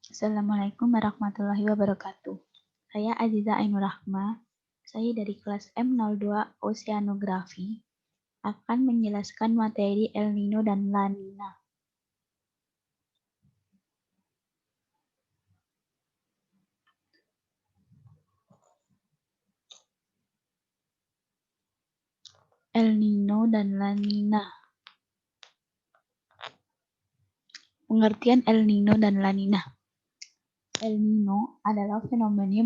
Assalamualaikum warahmatullahi wabarakatuh. Saya Aziza Ainur Rahma. Saya dari kelas M02 Oceanografi akan menjelaskan materi El Nino dan La Nina. El Nino dan La Nina. Pengertian El Nino dan La Nina. El Nino adalah fenomena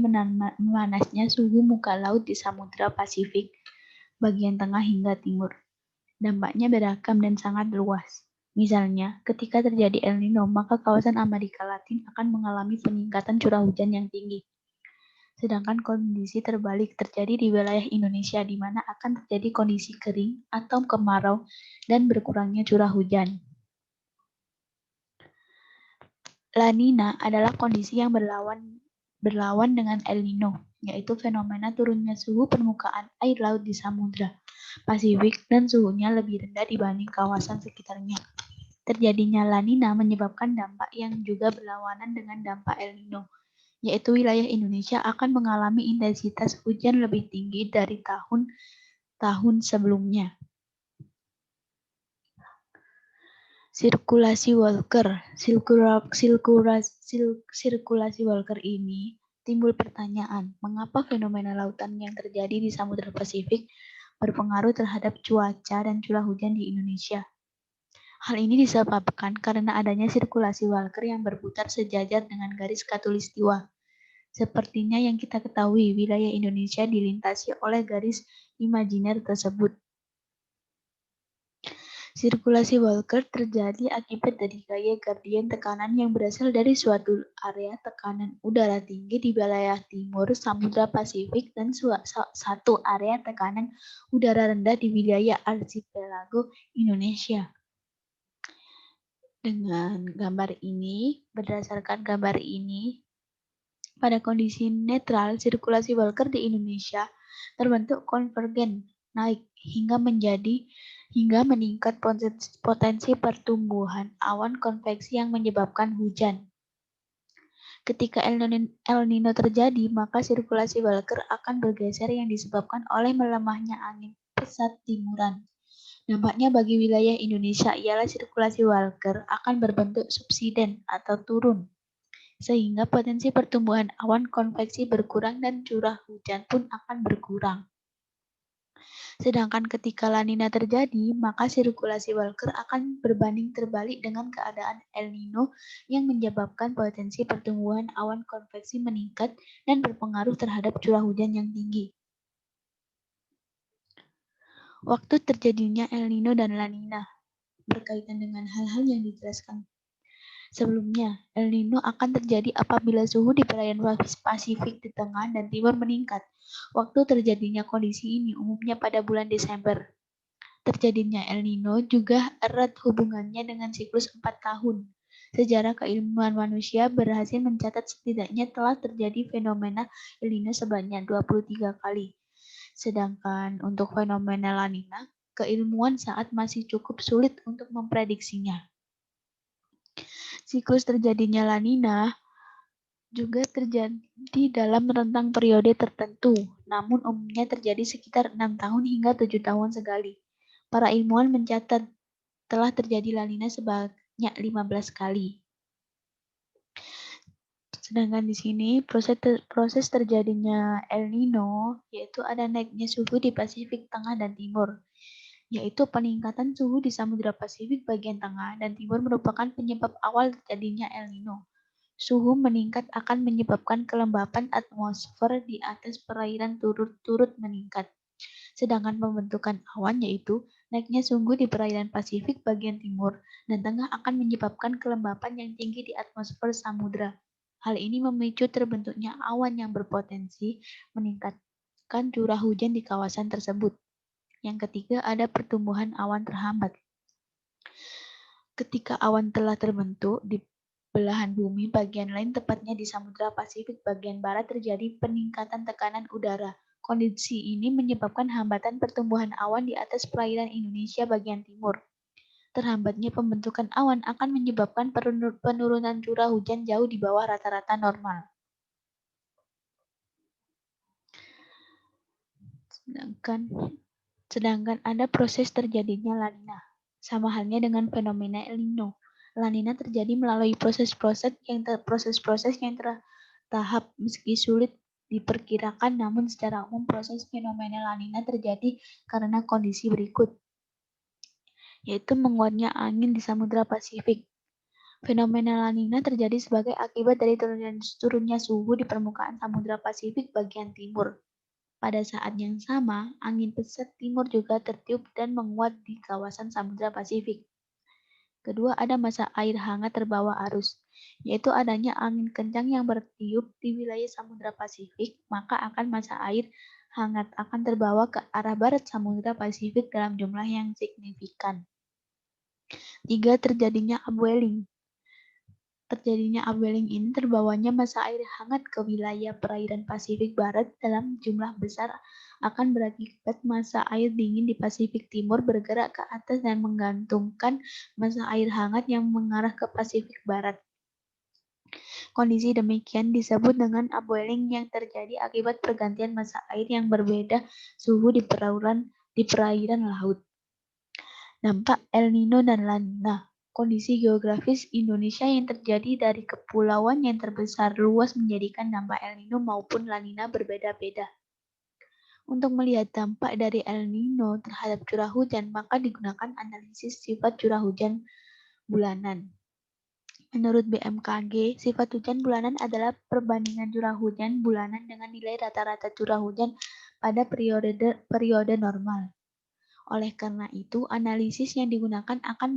memanasnya suhu muka laut di Samudra Pasifik bagian tengah hingga timur. Dampaknya beragam dan sangat luas. Misalnya, ketika terjadi El Nino, maka kawasan Amerika Latin akan mengalami peningkatan curah hujan yang tinggi. Sedangkan kondisi terbalik terjadi di wilayah Indonesia di mana akan terjadi kondisi kering atau kemarau dan berkurangnya curah hujan. La Nina adalah kondisi yang berlawan dengan El Nino, yaitu fenomena turunnya suhu permukaan air laut di Samudra Pasifik dan suhunya lebih rendah dibanding kawasan sekitarnya. Terjadinya La Nina menyebabkan dampak yang juga berlawanan dengan dampak El Nino, yaitu wilayah Indonesia akan mengalami intensitas hujan lebih tinggi dari tahun-tahun sebelumnya. Sirkulasi Walker. Sirkulasi Walker ini timbul pertanyaan, mengapa fenomena lautan yang terjadi di Samudra Pasifik berpengaruh terhadap cuaca dan curah hujan di Indonesia? Hal ini disebabkan karena adanya sirkulasi Walker yang berputar sejajar dengan garis khatulistiwa. Sepertinya yang kita ketahui, wilayah Indonesia dilintasi oleh garis imajiner tersebut. Sirkulasi Walker terjadi akibat dari gaya gradien tekanan yang berasal dari suatu area tekanan udara tinggi di wilayah timur Samudra Pasifik dan satu area tekanan udara rendah di wilayah Arsipelago Indonesia. Berdasarkan gambar ini, pada kondisi netral, sirkulasi Walker di Indonesia terbentuk konvergen naik hingga meningkat potensi pertumbuhan awan konveksi yang menyebabkan hujan. Ketika El Nino terjadi, maka sirkulasi Walker akan bergeser yang disebabkan oleh melemahnya angin pesat timuran. Dampaknya bagi wilayah Indonesia ialah sirkulasi Walker akan berbentuk subsiden atau turun, sehingga potensi pertumbuhan awan konveksi berkurang dan curah hujan pun akan berkurang. Sedangkan ketika La Nina terjadi, maka sirkulasi Walker akan berbanding terbalik dengan keadaan El Nino yang menyebabkan potensi pertumbuhan awan konveksi meningkat dan berpengaruh terhadap curah hujan yang tinggi. Waktu terjadinya El Nino dan La Nina berkaitan dengan hal-hal yang dijelaskan sebelumnya. El Nino akan terjadi apabila suhu di perairan Pasifik di tengah dan timur meningkat. Waktu terjadinya kondisi ini umumnya pada bulan Desember. Terjadinya El Nino juga erat hubungannya dengan siklus 4 tahun. Sejarah keilmuan manusia berhasil mencatat setidaknya telah terjadi fenomena El Nino sebanyak 23 kali. Sedangkan untuk fenomena La Nina, keilmuan saat masih cukup sulit untuk memprediksinya. Siklus terjadinya La Nina juga terjadi dalam rentang periode tertentu, namun umumnya terjadi sekitar 6 tahun hingga 7 tahun sekali. Para ilmuwan mencatat telah terjadi La Nina sebanyak 15 kali. Sedangkan di sini proses terjadinya El Nino yaitu ada naiknya suhu di Pasifik Tengah dan Timur, yaitu peningkatan suhu di Samudra Pasifik bagian tengah dan timur merupakan penyebab awal terjadinya El Nino. Suhu meningkat akan menyebabkan kelembapan atmosfer di atas perairan turut-turut meningkat. Sedangkan pembentukan awan yaitu naiknya suhu di perairan Pasifik bagian timur dan tengah akan menyebabkan kelembapan yang tinggi di atmosfer samudra. Hal ini memicu terbentuknya awan yang berpotensi meningkatkan curah hujan di kawasan tersebut. Yang ketiga, ada pertumbuhan awan terhambat. Ketika awan telah terbentuk di belahan bumi bagian lain, tepatnya di Samudra Pasifik bagian barat, terjadi peningkatan tekanan udara. Kondisi ini menyebabkan hambatan pertumbuhan awan di atas perairan Indonesia bagian timur. Terhambatnya pembentukan awan akan menyebabkan penurunan curah hujan jauh di bawah rata-rata normal. Sedangkan ada proses terjadinya La Nina. Sama halnya dengan fenomena El Nino. La Nina terjadi melalui proses-proses yang tahap meski sulit diperkirakan, namun secara umum proses fenomena La Nina terjadi karena kondisi berikut, yaitu menguatnya angin di Samudra Pasifik. Fenomena La Nina terjadi sebagai akibat dari turunnya suhu di permukaan Samudra Pasifik bagian timur. Pada saat yang sama, angin pesat timur juga tertiup dan menguat di kawasan Samudra Pasifik. Kedua, ada massa air hangat terbawa arus, yaitu adanya angin kencang yang bertiup di wilayah Samudra Pasifik, maka massa air hangat akan terbawa ke arah barat Samudra Pasifik dalam jumlah yang signifikan. Tiga, terjadinya upwelling. Terjadinya upwelling ini terbawanya massa air hangat ke wilayah perairan Pasifik Barat dalam jumlah besar akan berakibat massa air dingin di Pasifik Timur bergerak ke atas dan menggantungkan massa air hangat yang mengarah ke Pasifik Barat. Kondisi demikian disebut dengan upwelling yang terjadi akibat pergantian massa air yang berbeda suhu di perairan laut. Dampak El Nino dan La Nina. Kondisi geografis Indonesia yang terjadi dari kepulauan yang terbesar luas menjadikan dampak El Nino maupun La Nina berbeda-beda. Untuk melihat dampak dari El Nino terhadap curah hujan, maka digunakan analisis sifat curah hujan bulanan. Menurut BMKG, sifat hujan bulanan adalah perbandingan curah hujan bulanan dengan nilai rata-rata curah hujan pada periode normal. Oleh karena itu, analisis yang digunakan akan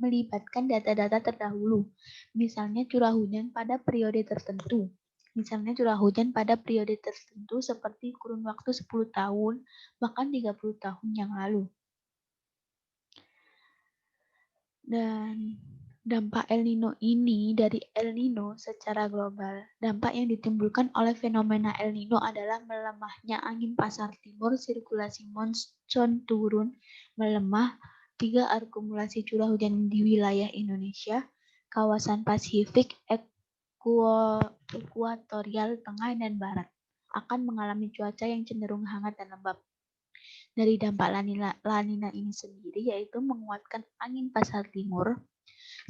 melibatkan data-data terdahulu, misalnya curah hujan pada periode tertentu. Misalnya curah hujan pada periode tertentu seperti kurun waktu 10 tahun, bahkan 30 tahun yang lalu. Dan dampak El Nino ini dari El Nino secara global, dampak yang ditimbulkan oleh fenomena El Nino adalah melemahnya angin pasar timur, sirkulasi monsun turun, melemah, 3 akumulasi curah hujan di wilayah Indonesia, kawasan Pasifik, ekuatorial tengah dan barat akan mengalami cuaca yang cenderung hangat dan lembab. Dari dampak La Nina ini sendiri yaitu menguatkan angin pasar timur,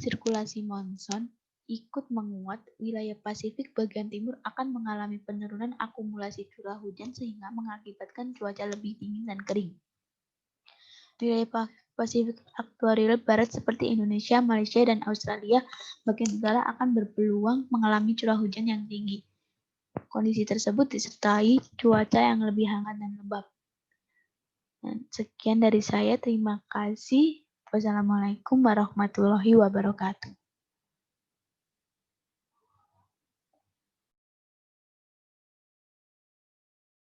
sirkulasi monsun ikut menguat, wilayah Pasifik bagian timur akan mengalami penurunan akumulasi curah hujan sehingga mengakibatkan cuaca lebih dingin dan kering. Wilayah Pasifik ekuatorial barat seperti Indonesia, Malaysia, dan Australia bagian utara akan berpeluang mengalami curah hujan yang tinggi. Kondisi tersebut disertai cuaca yang lebih hangat dan lembab. Sekian dari saya, terima kasih. Wassalamualaikum warahmatullahi wabarakatuh.